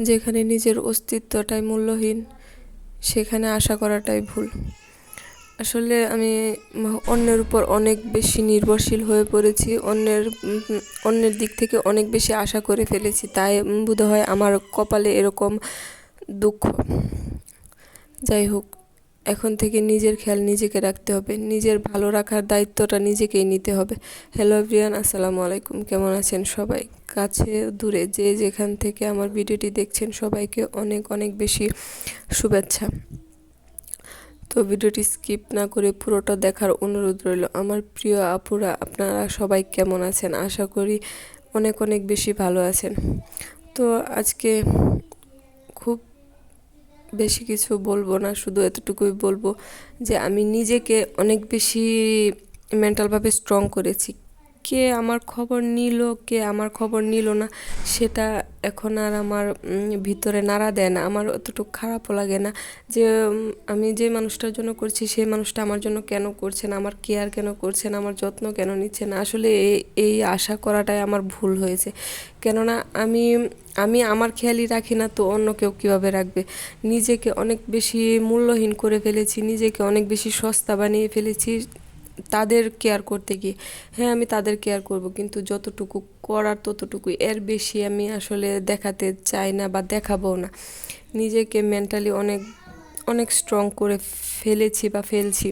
যেখানে নিজের অস্তিত্বটাই মূল্যহীন, সেখানে আশা করাটাই ভুল। আসলে আমি অন্যের উপর অনেক বেশি নির্ভরশীল হয়ে পড়েছি, অন্যের দিক থেকে অনেক বেশি আশা করে ফেলেছি, তাই বোধহয় আমার কপালে এরকম দুঃখ। যাই হোক, এখন থেকে নিজের খেয়াল নিজেকে রাখতে হবে, নিজের ভালো রাখার দায়িত্বটা নিজেকেই নিতে হবে। হ্যালো এভরিওয়ান, আসসালামু আলাইকুম। কেমন আছেন সবাই? কাছে দূরে যে যেখান থেকে আমার ভিডিওটি দেখছেন সবাইকে অনেক অনেক বেশি শুভেচ্ছা। তো ভিডিওটি স্কিপ না করে পুরোটা দেখার অনুরোধ রইল। আমার প্রিয় আপুরা, আপনারা সবাই কেমন আছেন? আশা করি অনেক অনেক বেশি ভালো আছেন। তো আজকে খুব বেশি কিছু বলবো না, শুধু এতটুকুই বলবো যে আমি নিজেকে অনেক বেশি মেন্টালভাবে স্ট্রং করেছি। কে আমার খবর নিল, কে আমার খবর নিল না, সেটা এখন আর আমার ভিতরে নাড়া দেয় না। আমার অতটুকু খারাপও লাগে না যে আমি যে মানুষটার জন্য করছি সেই মানুষটা আমার জন্য কেন করছে না, আমার কেয়ার কেন করছে না, আমার যত্ন কেন নিচ্ছে না। আসলে এই আশা করাটাই আমার ভুল হয়েছে। কেননা আমি আমি আমার খেয়ালই রাখি না, তো অন্য কেউ কীভাবে রাখবে? নিজেকে অনেক বেশি মূল্যহীন করে ফেলেছি, নিজেকে অনেক বেশি সস্তা বানিয়ে ফেলেছি তাদের কেয়ার করতে গিয়ে। হ্যাঁ, আমি তাদের কেয়ার করব, কিন্তু যতটুকু করার ততটুকুই, এর বেশি আমি আসলে দেখাতে চাই না বা দেখাবো না। নিজেকে মেন্টালি অনেক অনেক স্ট্রং করে ফেলেছি বা ফেলছি,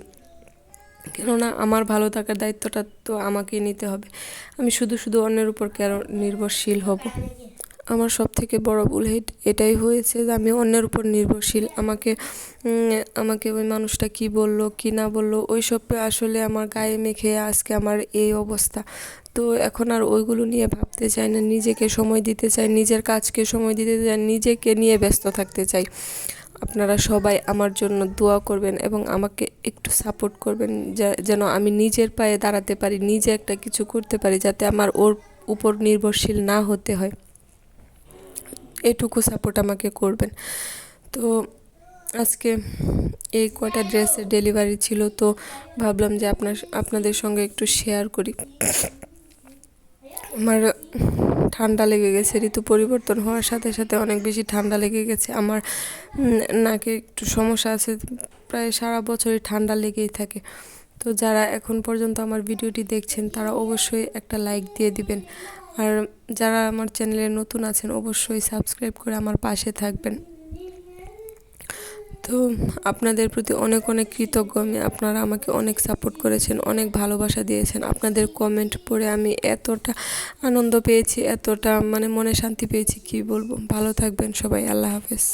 কেননা আমার ভালো থাকার দায়িত্বটা তো আমাকেই নিতে হবে। আমি শুধু শুধু অন্যের উপর কেন নির্ভরশীল হব? আমার সব থেকে বড় ভুল এটাই হয়েছে যে আমি অন্যের উপর নির্ভরশীল। আমাকে ওই মানুষটা কি বলল কি না বলল ওইসব আসলে আমার গায়ে মেখে আজকে আমার এই অবস্থা। তো এখন আর ওইগুলো নিয়ে ভাবতে চাই না, নিজেকে সময় দিতে চাই, নিজের কাজকে সময় দিতে চাই, নিজেকে নিয়ে ব্যস্ত থাকতে চাই। আপনারা সবাই আমার জন্য দোয়া করবেন এবং আমাকে একটু সাপোর্ট করবেন, যেন আমি নিজের পায়ে দাঁড়াতে পারি, নিজে একটা কিছু করতে পারি, যাতে আমার ওর উপর নির্ভরশীল না হতে হয়। এটুকু সাপোর্ট আমাকে করবেন। তো আজকে এই কয়টা ড্রেসের ডেলিভারি ছিল, তো ভাবলাম যে আপনাদের সঙ্গে একটু শেয়ার করি। আমার ঠান্ডা লেগে গেছে, ঋতু পরিবর্তন হওয়ার সাথে সাথে অনেক বেশি ঠান্ডা লেগে গেছে। আমার নাকে একটু সমস্যা আছে, প্রায় সারা বছরই ঠান্ডা লেগেই থাকে। তো যারা এখন পর্যন্ত আমার ভিডিওটি দেখছেন তারা অবশ্যই একটা লাইক দিয়ে দিবেন, আর যারা আমার চ্যানেলে নতুন আছেন অবশ্যই সাবস্ক্রাইব করে আমার পাশে থাকবেন। তো আপনাদের প্রতি অনেক অনেক কৃতজ্ঞ আমি। আপনারা আমাকে অনেক সাপোর্ট করেছেন, অনেক ভালোবাসা দিয়েছেন। আপনাদের কমেন্ট পড়ে আমি এতটা আনন্দ পেয়েছি, এতটা মনে শান্তি পেয়েছি, কি বলবো। ভালো থাকবেন সবাই, আল্লাহ হাফেজ।